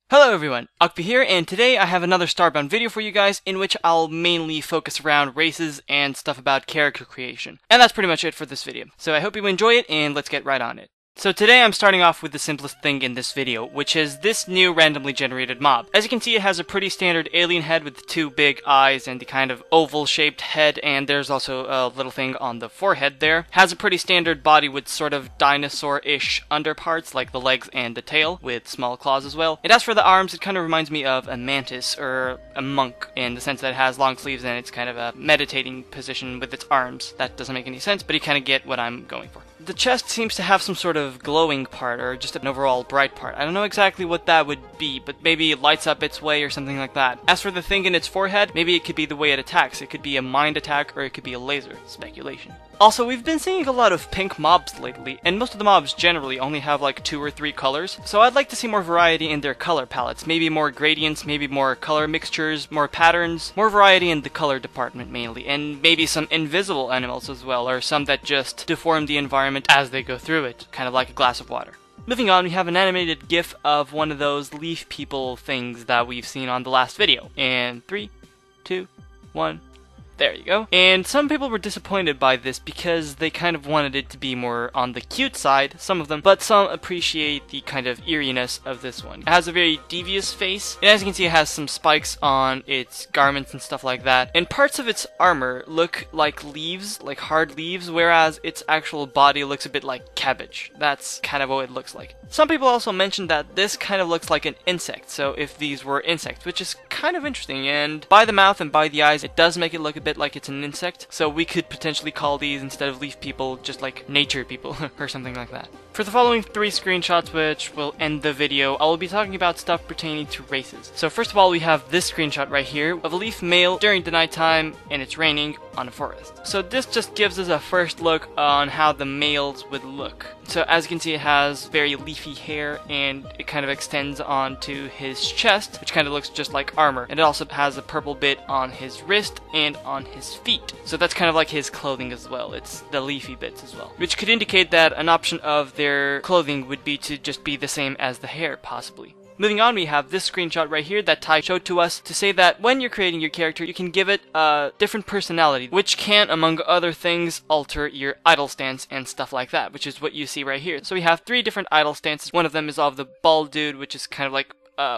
Hello everyone, ockpii here, and today I have another Starbound video for you guys in which I'll mainly focus around races and stuff about character creation. And that's pretty much it for this video. So I hope you enjoy it, and let's get right on it. So today I'm starting off with the simplest thing in this video, which is this new randomly generated mob. As you can see, it has a pretty standard alien head with two big eyes and the kind of oval shaped head, and there's also a little thing on the forehead there. Has a pretty standard body with sort of dinosaur-ish underparts like the legs and the tail, with small claws as well. And as for the arms, it kind of reminds me of a mantis or a monk in the sense that it has long sleeves and it's kind of a meditating position with its arms. That doesn't make any sense, but you kind of get what I'm going for. The chest seems to have some sort of glowing part, or just an overall bright part. I don't know exactly what that would be, but maybe it lights up its way or something like that. As for the thing in its forehead, maybe it could be the way it attacks. It could be a mind attack, or it could be a laser. Speculation. Also, we've been seeing a lot of pink mobs lately, and most of the mobs generally only have like 2 or 3 colors, so I'd like to see more variety in their color palettes. Maybe more gradients, maybe more color mixtures, more patterns, more variety in the color department mainly, and maybe some invisible animals as well, or some that just deform the environment as they go through it, kind of like a glass of water. Moving on, we have an animated GIF of one of those leaf people things that we've seen on the last video. And 3, 2, 1... there you go. And some people were disappointed by this because they kind of wanted it to be more on the cute side, some of them, but some appreciate the kind of eeriness of this one. It has a very devious face, and as you can see it has some spikes on its garments and stuff like that, and parts of its armor look like leaves, like hard leaves, whereas its actual body looks a bit like cabbage. That's kind of what it looks like. Some people also mentioned that this kind of looks like an insect, so if these were insects, which is kind of interesting, and by the mouth and by the eyes it does make it look a bit like it's an insect, so we could potentially call these, instead of leaf people, just like nature people or something like that. For the following 3 screenshots, which will end the video, I will be talking about stuff pertaining to races. So first of all, we have this screenshot right here of a leaf male during the nighttime and it's raining on a forest. So this just gives us a first look on how the males would look. So as you can see, it has very leafy hair and it kind of extends onto his chest, which kind of looks just like armor. And it also has a purple bit on his wrist and on his feet. So that's kind of like his clothing as well. It's the leafy bits as well. Which could indicate that an option of their clothing would be to just be the same as the hair, possibly. Moving on, we have this screenshot right here that Ty showed to us to say that when you're creating your character, you can give it a different personality, which can, among other things, alter your idle stance and stuff like that, which is what you see right here. So we have 3 different idle stances. One of them is of the bald dude, which is kind of like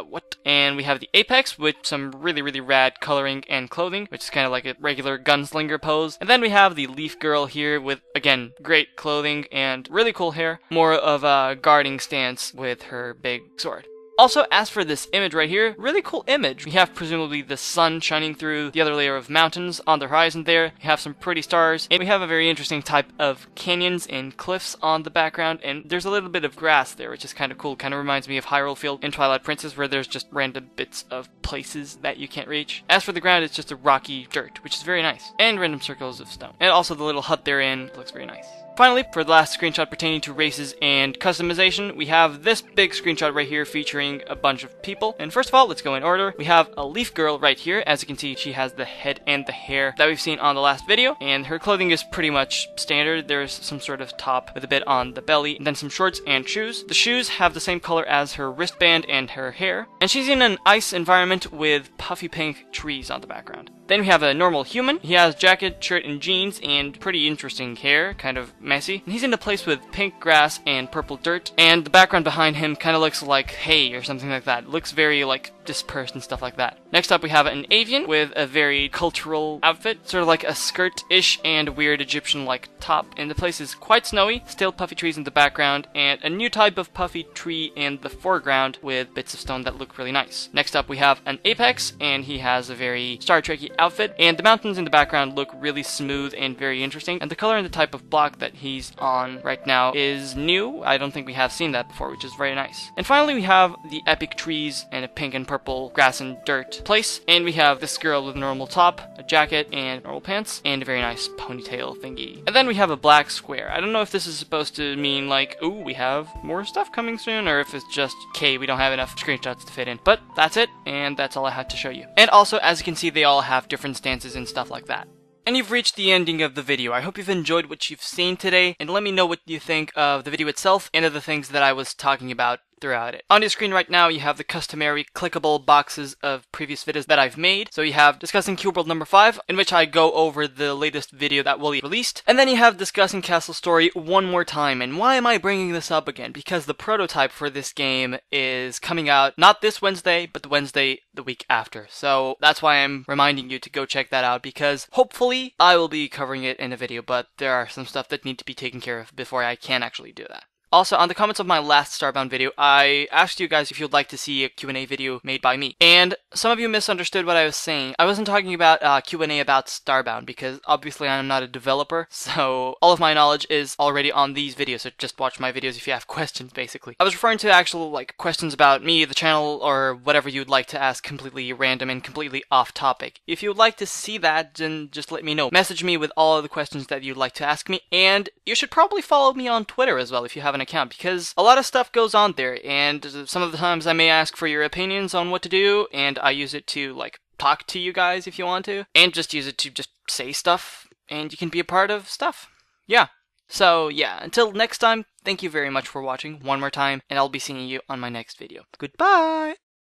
what? And we have the apex with some really rad coloring and clothing, which is kind of like a regular gunslinger pose. And then we have the leaf girl here with, again, great clothing and really cool hair. More of a guarding stance with her big sword. Also, as for this image right here, really cool image. We have presumably the sun shining through the other layer of mountains on the horizon there. We have some pretty stars, and we have a very interesting type of canyons and cliffs on the background, and there's a little bit of grass there, which is kind of cool. Kind of reminds me of Hyrule Field in Twilight Princess, where there's just random bits of places that you can't reach. As for the ground, it's just a rocky dirt, which is very nice, and random circles of stone. And also the little hut they're in looks very nice. Finally, for the last screenshot pertaining to races and customization, we have this big screenshot right here featuring a bunch of people. And first of all, let's go in order. We have a leaf girl right here. As you can see, she has the head and the hair that we've seen on the last video. And her clothing is pretty much standard. There's some sort of top with a bit on the belly, and then some shorts and shoes. The shoes have the same color as her wristband and her hair. And she's in an ice environment with puffy pink trees on the background. Then we have a normal human. He has jacket, shirt, and jeans, and pretty interesting hair, kind of messy. And he's in a place with pink grass and purple dirt, and the background behind him kind of looks like hay or something like that. It looks very like dispersed and stuff like that. Next up we have an avian with a very cultural outfit, sort of like a skirt-ish and weird Egyptian-like top, and the place is quite snowy, still puffy trees in the background, and a new type of puffy tree in the foreground with bits of stone that look really nice. Next up we have an apex, and he has a very Star Trek-y outfit, and the mountains in the background look really smooth and very interesting, and the color and the type of block that he's on right now is new. I don't think we have seen that before, which is very nice. And finally we have the epic trees and a pink and purple grass and dirt place, and we have this girl with a normal top, a jacket, and normal pants, and a very nice ponytail thingy. And then we have a black square. I don't know if this is supposed to mean like, ooh, we have more stuff coming soon, or if it's just, okay, we don't have enough screenshots to fit in. But that's it, and that's all I had to show you. And also, as you can see, they all have different stances and stuff like that. And you've reached the ending of the video. I hope you've enjoyed what you've seen today, and let me know what you think of the video itself and of the things that I was talking about throughout it. On your screen right now, you have the customary clickable boxes of previous videos that I've made. So you have discussing Cube World number 5, in which I go over the latest video that will be released. And then you have discussing Castle Story one more time. And why am I bringing this up again? Because the prototype for this game is coming out not this Wednesday, but the Wednesday the week after. So that's why I'm reminding you to go check that out, because hopefully I will be covering it in a video, but there are some stuff that need to be taken care of before I can actually do that. Also, on the comments of my last Starbound video, I asked you guys if you'd like to see a Q&A video made by me. And some of you misunderstood what I was saying. I wasn't talking about Q&A about Starbound, because obviously I'm not a developer, so all of my knowledge is already on these videos, so just watch my videos if you have questions, basically. I was referring to actual, questions about me, the channel, or whatever you'd like to ask completely random and completely off topic. If you'd like to see that, then just let me know. Message me with all of the questions that you'd like to ask me, and you should probably follow me on Twitter as well if you haven't account, because a lot of stuff goes on there, and some of the times I may ask for your opinions on what to do, and I use it to talk to you guys if you want to, and just use it to just say stuff, and you can be a part of stuff. Yeah. So yeah, until next time, thank you very much for watching one more time, and I'll be seeing you on my next video. Goodbye!